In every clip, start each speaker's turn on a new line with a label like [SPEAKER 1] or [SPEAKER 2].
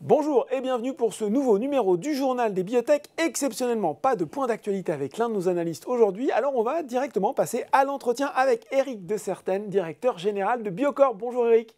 [SPEAKER 1] Bonjour et bienvenue pour ce nouveau numéro du Journal des Biotech. Exceptionnellement, pas de point d'actualité avec l'un de nos analystes aujourd'hui. Alors on va directement passer à l'entretien avec Eric de Certaine, directeur général de Biocorp. Bonjour Eric.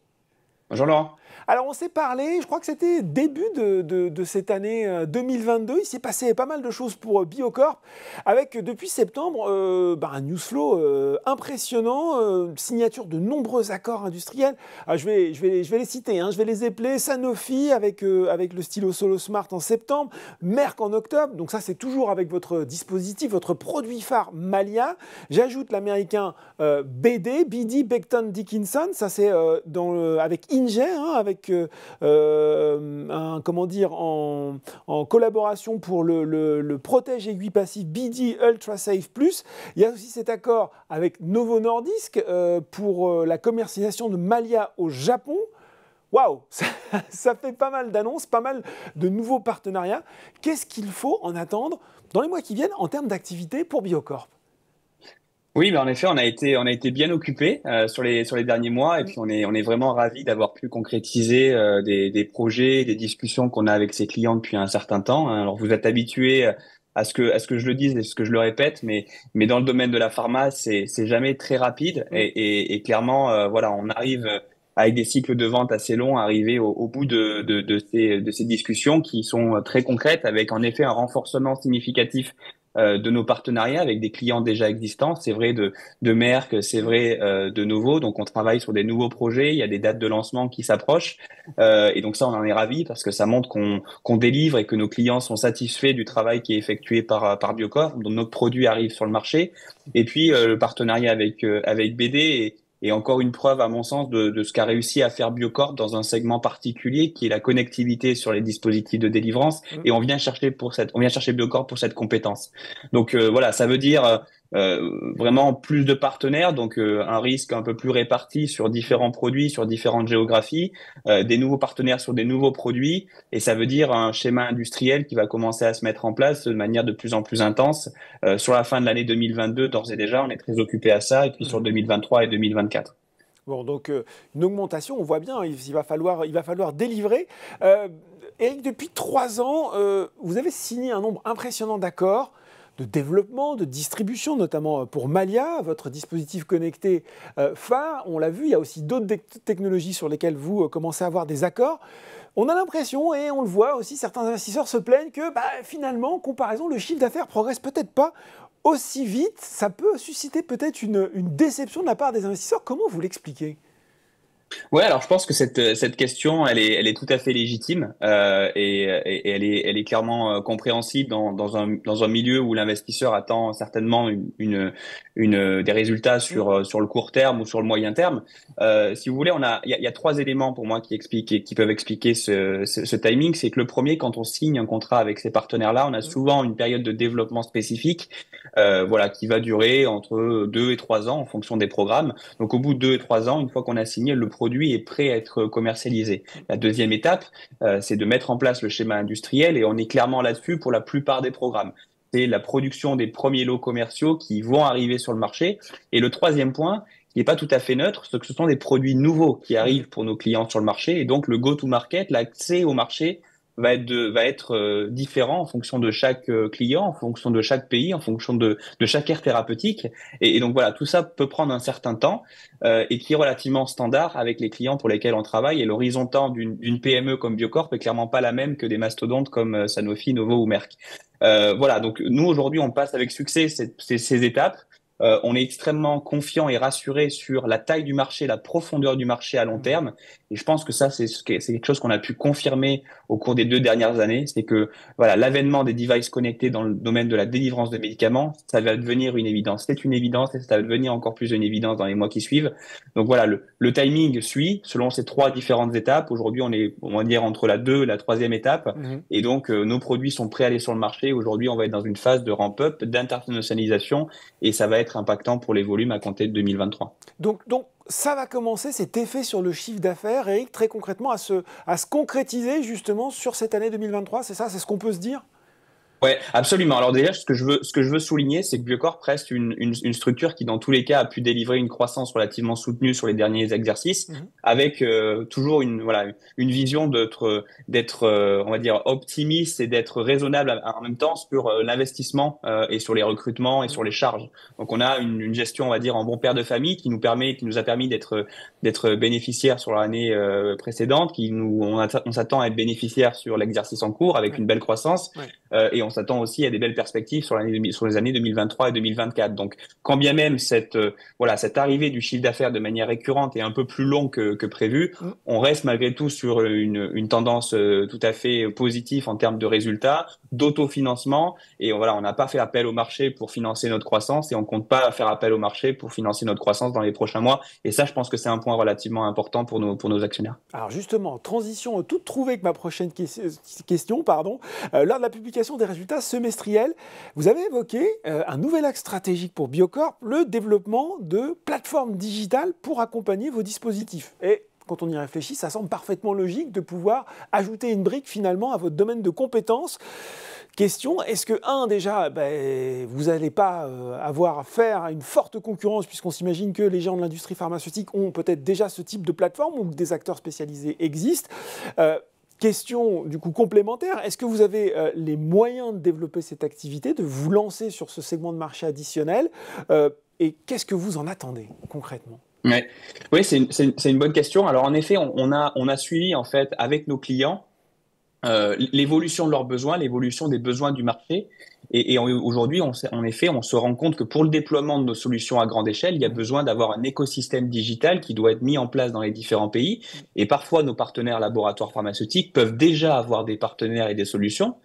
[SPEAKER 2] Bonjour Laurent.
[SPEAKER 1] Alors on s'est parlé, je crois que c'était début de cette année 2022. Il s'est passé pas mal de choses pour Biocorp avec depuis septembre un news flow impressionnant, signature de nombreux accords industriels. Je vais les citer, je vais les épeler. Sanofi avec le stylo Solo Smart en septembre, Merck en octobre. Donc ça c'est toujours avec votre dispositif, votre produit phare Malia. J'ajoute l'américain BD, Becton Dickinson. Ça c'est avec Inge, avec en collaboration pour le protège aiguille passif BD Ultra Safe Plus. Il y a aussi cet accord avec Novo Nordisk pour la commercialisation de Malia au Japon. Waouh, ça fait pas mal d'annonces, pas mal de nouveaux partenariats. Qu'est-ce qu'il faut en attendre dans les mois qui viennent en termes d'activité pour Biocorp?
[SPEAKER 2] Oui, en effet, on a été bien occupés sur les derniers mois et puis on est vraiment ravis d'avoir pu concrétiser des projets, des discussions qu'on a avec ses clients depuis un certain temps, hein. Alors vous êtes habitués à ce que je le dise et ce que je le répète, mais dans le domaine de la pharma, c'est jamais très rapide et clairement voilà, on arrive avec des cycles de vente assez longs, à arriver au bout de ces discussions qui sont très concrètes, avec en effet un renforcement significatif de nos partenariats avec des clients déjà existants. C'est vrai de Merck, c'est vrai de Novo. Donc, on travaille sur des nouveaux projets. Il y a des dates de lancement qui s'approchent. Et donc, ça, on en est ravis parce que ça montre qu'on délivre et que nos clients sont satisfaits du travail qui est effectué par Biocorp. Donc, notre produit arrive sur le marché. Et puis, le partenariat avec BD est encore une preuve, à mon sens, de ce qu'a réussi à faire Biocorp dans un segment particulier, qui est la connectivité sur les dispositifs de délivrance. Et on vient chercher Biocorp pour cette compétence. Donc voilà, ça veut dire vraiment plus de partenaires, donc un risque un peu plus réparti sur différents produits, sur différentes géographies, des nouveaux partenaires sur des nouveaux produits, et ça veut dire un schéma industriel qui va commencer à se mettre en place de manière de plus en plus intense sur la fin de l'année 2022. D'ores et déjà, on est très occupé à ça, et puis sur 2023 et 2024.
[SPEAKER 1] Bon, donc une augmentation, on voit bien, il va falloir délivrer. Eric, depuis 3 ans, vous avez signé un nombre impressionnant d'accords de développement, de distribution, notamment pour Malia, votre dispositif connecté phare. On l'a vu, il y a aussi d'autres technologies sur lesquelles vous commencez à avoir des accords. On a l'impression, et on le voit aussi, certains investisseurs se plaignent que finalement, en comparaison, le chiffre d'affaires progresse peut-être pas aussi vite. Ça peut susciter peut-être une déception de la part des investisseurs. Comment vous l'expliquez?
[SPEAKER 2] Ouais, alors je pense que cette question, elle est tout à fait légitime et elle est clairement compréhensible dans un milieu où l'investisseur attend certainement des résultats sur le court terme ou sur le moyen terme. Si vous voulez, il y a trois éléments pour moi qui peuvent expliquer ce timing. C'est que le premier, quand on signe un contrat avec ces partenaires-là, on a souvent une période de développement spécifique, voilà, qui va durer entre 2 et 3 ans en fonction des programmes. Donc au bout de 2 et 3 ans, une fois qu'on a signé, le produit est prêt à être commercialisé. La deuxième étape, c'est de mettre en place le schéma industriel, et on est clairement là-dessus pour la plupart des programmes. C'est la production des premiers lots commerciaux qui vont arriver sur le marché. Et le troisième point, qui n'est pas tout à fait neutre, c'est que ce sont des produits nouveaux qui arrivent pour nos clients sur le marché. Et donc le go-to-market, l'accès au marché, va être différent en fonction de chaque client, en fonction de chaque pays, en fonction de chaque aire thérapeutique. Et donc voilà, tout ça peut prendre un certain temps et qui est relativement standard avec les clients pour lesquels on travaille. Et l'horizon temps d'une PME comme Biocorp est clairement pas la même que des mastodontes comme Sanofi, Novo ou Merck. Voilà, donc nous aujourd'hui, on passe avec succès ces étapes. On est extrêmement confiant et rassuré sur la taille du marché, la profondeur du marché à long terme. Et je pense que ça, c'est quelque chose qu'on a pu confirmer au cours des 2 dernières années. C'est que voilà, l'avènement des devices connectés dans le domaine de la délivrance de médicaments, ça va devenir une évidence. C'est une évidence et ça va devenir encore plus une évidence dans les mois qui suivent. Donc voilà, le timing suit selon ces trois différentes étapes. Aujourd'hui, on va dire, entre la 2 et la troisième étape.
[SPEAKER 1] Mhm.
[SPEAKER 2] Et donc, nos produits sont prêts à aller sur le marché. Aujourd'hui, on va être dans une phase de ramp-up, d'internationalisation, et ça va être impactant pour les volumes à compter de 2023.
[SPEAKER 1] Donc, ça va commencer, cet effet sur le chiffre d'affaires, Eric, très concrètement, à se concrétiser justement sur cette année 2023, c'est ça, c'est ce qu'on peut se dire?
[SPEAKER 2] Ouais, absolument. Alors déjà, ce que je veux souligner, c'est que Biocorp reste une structure qui, dans tous les cas, a pu délivrer une croissance relativement soutenue sur les derniers exercices,
[SPEAKER 1] Mhm.
[SPEAKER 2] avec toujours une vision on va dire, optimiste et d'être raisonnable en même temps sur l'investissement et sur les recrutements et sur les charges. Donc, on a une gestion, on va dire, en bon père de famille qui nous a permis d'être bénéficiaires sur l'année précédente, on s'attend à être bénéficiaires sur l'exercice en cours avec
[SPEAKER 1] Ouais.
[SPEAKER 2] une belle croissance.
[SPEAKER 1] Ouais.
[SPEAKER 2] Et on s'attend aussi à des belles perspectives sur les années 2023 et 2024. Donc, quand bien même cette arrivée du chiffre d'affaires de manière récurrente est un peu plus long que prévu,
[SPEAKER 1] Mm.
[SPEAKER 2] on reste malgré tout sur une tendance tout à fait positive en termes de résultats, d'autofinancement. Et voilà, on n'a pas fait appel au marché pour financer notre croissance et on compte pas faire appel au marché pour financer notre croissance dans les prochains mois. Et ça, je pense que c'est un point relativement important pour nos actionnaires.
[SPEAKER 1] Alors justement, transition toute trouvée avec ma prochaine question. Pardon. Lors de la publication des résultats semestriels, vous avez évoqué un nouvel axe stratégique pour Biocorp, le développement de plateformes digitales pour accompagner vos dispositifs. Et quand on y réfléchit, ça semble parfaitement logique de pouvoir ajouter une brique finalement à votre domaine de compétences. Question, est-ce que, déjà, vous n'allez pas avoir affaire à une forte concurrence, puisqu'on s'imagine que les gens de l'industrie pharmaceutique ont peut-être déjà ce type de plateforme ou que des acteurs spécialisés existent. Question du coup complémentaire, est-ce que vous avez les moyens de développer cette activité, de vous lancer sur ce segment de marché additionnel et qu'est-ce que vous en attendez concrètement ?
[SPEAKER 2] Ouais. Oui, c'est une bonne question. Alors en effet, on a suivi en fait avec nos clients l'évolution de leurs besoins, l'évolution des besoins du marché. Et aujourd'hui, en effet, on se rend compte que pour le déploiement de nos solutions à grande échelle, il y a besoin d'avoir un écosystème digital qui doit être mis en place dans les différents pays. Et parfois, nos partenaires laboratoires pharmaceutiques peuvent déjà avoir des partenaires et des solutions.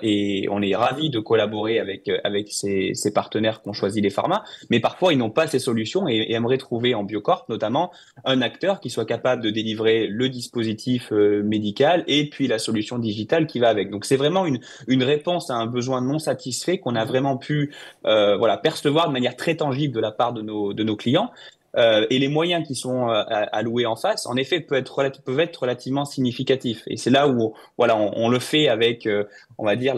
[SPEAKER 2] Et on est ravis de collaborer avec ces partenaires qu'ont choisi les pharmas, mais parfois ils n'ont pas ces solutions et aimeraient trouver en Biocorp notamment un acteur qui soit capable de délivrer le dispositif médical et puis la solution digitale qui va avec. Donc c'est vraiment une réponse à un besoin non satisfait qu'on a vraiment pu percevoir de manière très tangible de la part de nos clients. Et les moyens qui sont alloués en face, en effet, peuvent être relativement significatifs. Et c'est là où, voilà, on le fait avec, on va dire,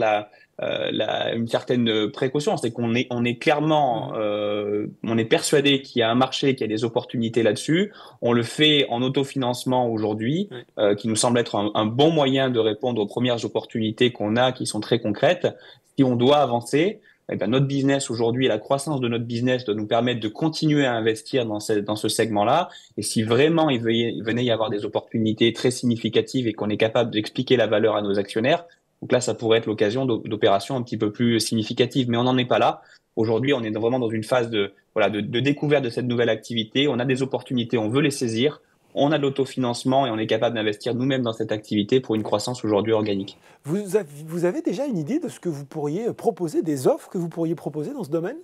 [SPEAKER 2] une certaine précaution. C'est on est clairement, on est persuadé qu'il y a un marché, qu'il y a des opportunités là-dessus. On le fait en autofinancement aujourd'hui, qui nous semble être un bon moyen de répondre aux premières opportunités qu'on a, qui sont très concrètes. Si on doit avancer, eh ben, notre business aujourd'hui, la croissance de notre business doit nous permettre de continuer à investir dans ce segment-là. Et si vraiment il venait y avoir des opportunités très significatives et qu'on est capable d'expliquer la valeur à nos actionnaires, donc là, ça pourrait être l'occasion d'opérations un petit peu plus significatives. Mais on n'en est pas là. Aujourd'hui, on est vraiment dans une phase de découverte de cette nouvelle activité. On a des opportunités, on veut les saisir. On a de l'autofinancement et on est capable d'investir nous-mêmes dans cette activité pour une croissance aujourd'hui organique.
[SPEAKER 1] Vous avez déjà une idée de ce que vous pourriez proposer, des offres que vous pourriez proposer dans ce domaine ?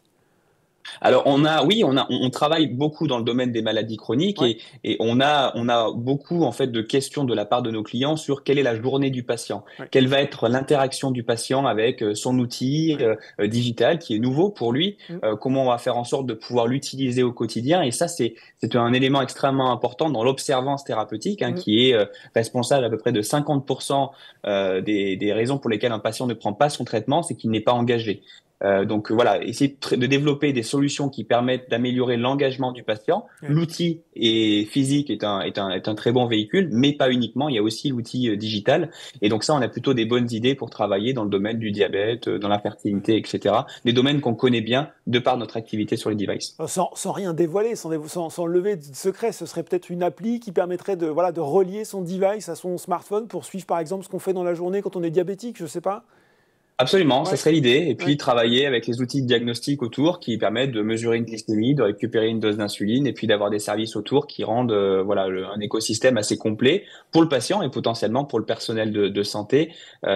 [SPEAKER 2] Alors on travaille beaucoup dans le domaine des maladies chroniques et on a beaucoup en fait de questions de la part de nos clients sur quelle est la journée du patient, quelle va être l'interaction du patient avec son outil digital qui est nouveau pour lui, comment on va faire en sorte de pouvoir l'utiliser au quotidien et ça c'est un élément extrêmement important dans l'observance thérapeutique qui est responsable à peu près de 50% des raisons pour lesquelles un patient ne prend pas son traitement, c'est qu'il n'est pas engagé. Donc voilà, essayer de développer des solutions qui permettent d'améliorer l'engagement du patient. L'outil physique est un très bon véhicule, mais pas uniquement. Il y a aussi l'outil digital. Et donc ça, on a plutôt des bonnes idées pour travailler dans le domaine du diabète, dans la fertilité, etc. Des domaines qu'on connaît bien de par notre activité sur les devices.
[SPEAKER 1] Sans rien dévoiler, sans lever de secret, ce serait peut-être une appli qui permettrait de relier son device à son smartphone pour suivre par exemple ce qu'on fait dans la journée quand on est diabétique, je sais pas.
[SPEAKER 2] Absolument, ça serait l'idée. Et puis travailler avec les outils de diagnostic autour qui permettent de mesurer une glycémie, de récupérer une dose d'insuline et puis d'avoir des services autour qui rendent un écosystème assez complet pour le patient et potentiellement pour le personnel de santé,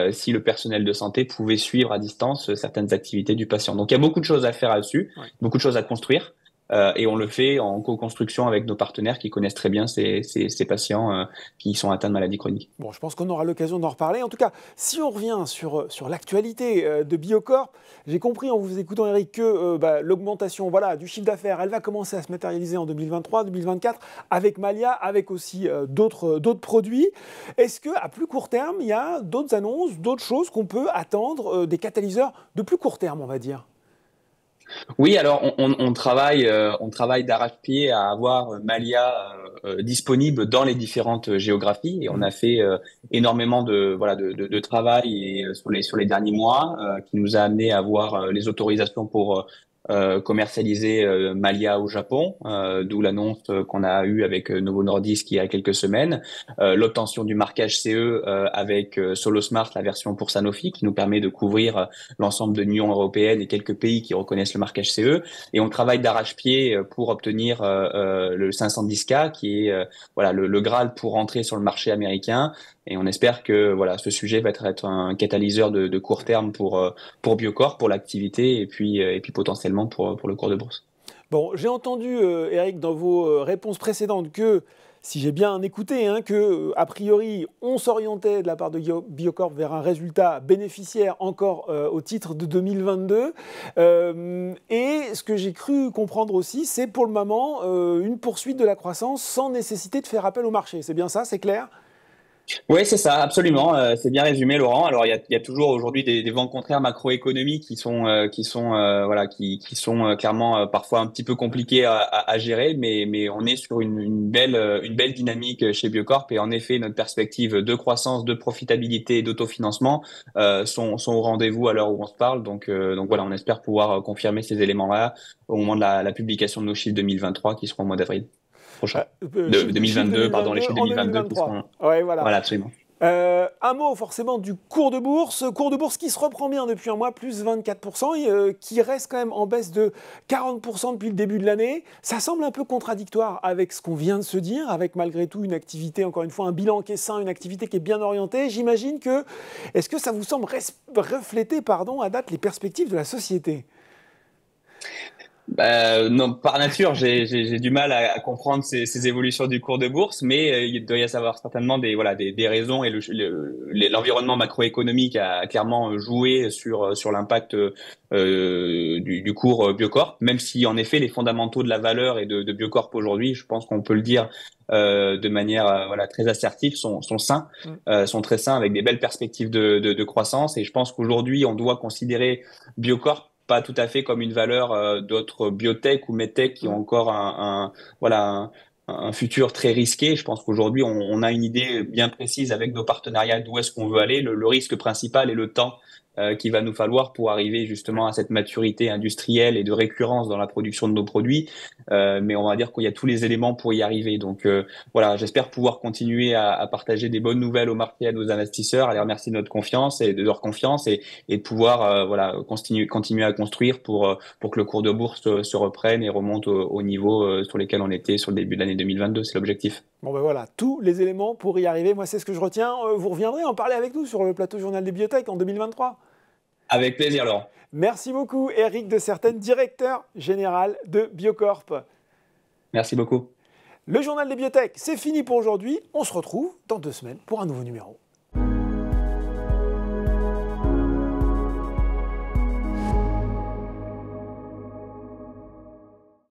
[SPEAKER 2] si le personnel de santé pouvait suivre à distance certaines activités du patient. Donc il y a beaucoup de choses à faire là-dessus, beaucoup de choses à construire. et on le fait en co-construction avec nos partenaires qui connaissent très bien ces patients qui sont atteints de maladies chroniques.
[SPEAKER 1] Bon, je pense qu'on aura l'occasion d'en reparler. En tout cas, si on revient sur l'actualité de Biocorp, j'ai compris en vous écoutant, Eric, que l'augmentation du chiffre d'affaires, elle va commencer à se matérialiser en 2023, 2024, avec Malia, avec aussi d'autres produits. Est-ce qu'à plus court terme, il y a d'autres annonces, d'autres choses qu'on peut attendre, des catalyseurs de plus court terme, on va dire?
[SPEAKER 2] Oui, alors on travaille d'arrache-pied à avoir Malia disponible dans les différentes géographies et on a fait énormément de travail sur les derniers mois qui nous a amené à avoir les autorisations pour commercialiser Malia au Japon, d'où l'annonce qu'on a eue avec Novo Nordisk il y a quelques semaines, l'obtention du marquage CE avec SoloSmart, la version pour Sanofi, qui nous permet de couvrir l'ensemble de l'Union européenne et quelques pays qui reconnaissent le marquage CE. Et on travaille d'arrache-pied pour obtenir le 510K, qui est le Graal pour entrer sur le marché américain. Et on espère que ce sujet va être un catalyseur de court terme pour Biocorp, pour l'activité et puis potentiellement pour le cours de bourse.
[SPEAKER 1] Bon, j'ai entendu, Eric, dans vos réponses précédentes que, si j'ai bien écouté, que a priori, on s'orientait de la part de Biocorp vers un résultat bénéficiaire encore au titre de 2022. Et ce que j'ai cru comprendre aussi, c'est pour le moment une poursuite de la croissance sans nécessité de faire appel au marché. C'est bien ça, c'est clair ?
[SPEAKER 2] Oui, c'est ça, absolument. C'est bien résumé, Laurent. Alors, il y a toujours aujourd'hui des vents contraires macroéconomiques qui sont clairement parfois un petit peu compliqués à gérer, mais on est sur une belle dynamique chez Biocorp et en effet, notre perspective de croissance, de profitabilité, d'autofinancement sont au rendez-vous à l'heure où on se parle. Donc voilà, on espère pouvoir confirmer ces éléments-là au moment de la publication de nos chiffres 2023 qui seront au mois d'avril prochain. De 2022, pardon, les chiffres
[SPEAKER 1] en
[SPEAKER 2] 2022 qui
[SPEAKER 1] 2023.
[SPEAKER 2] seront.
[SPEAKER 1] Ouais, voilà.
[SPEAKER 2] Voilà, absolument.
[SPEAKER 1] Un mot forcément du cours de bourse qui se reprend bien depuis un mois, plus 24%, et qui reste quand même en baisse de 40% depuis le début de l'année. Ça semble un peu contradictoire avec ce qu'on vient de se dire, avec malgré tout une activité, encore une fois, un bilan qui est sain, une activité qui est bien orientée. J'imagine que, est-ce que ça vous semble refléter, à date, les perspectives de la société ?
[SPEAKER 2] Non, par nature, j'ai du mal à comprendre ces évolutions du cours de bourse, mais il doit y avoir certainement des raisons et l'environnement macroéconomique a clairement joué sur l'impact du cours Biocorp, même si en effet les fondamentaux de la valeur et de Biocorp aujourd'hui, je pense qu'on peut le dire de manière très assertive, sont sains, sont très sains avec des belles perspectives de croissance et je pense qu'aujourd'hui on doit considérer Biocorp pas tout à fait comme une valeur d'autres biotech ou medtech qui ont encore un futur très risqué. Je pense qu'aujourd'hui, on a une idée bien précise avec nos partenariats d'où est-ce qu'on veut aller. Le risque principal est le temps qu'il va nous falloir pour arriver justement à cette maturité industrielle et de récurrence dans la production de nos produits. Mais on va dire qu'il y a tous les éléments pour y arriver. Donc j'espère pouvoir continuer à partager des bonnes nouvelles au marché à nos investisseurs, à les remercier de notre confiance et de leur confiance et de pouvoir continuer à construire pour que le cours de bourse se reprenne et remonte au niveau sur lesquels on était sur le début de l'année 2022. C'est l'objectif.
[SPEAKER 1] Bon ben voilà, tous les éléments pour y arriver. Moi, c'est ce que je retiens. Vous reviendrez en parler avec nous sur le plateau Journal des Biotech en 2023.
[SPEAKER 2] Avec plaisir, Laurent.
[SPEAKER 1] Merci beaucoup, Eric de Certaine, directeur général de Biocorp.
[SPEAKER 2] Merci beaucoup.
[SPEAKER 1] Le Journal des Biotech, c'est fini pour aujourd'hui. On se retrouve dans 2 semaines pour un nouveau numéro.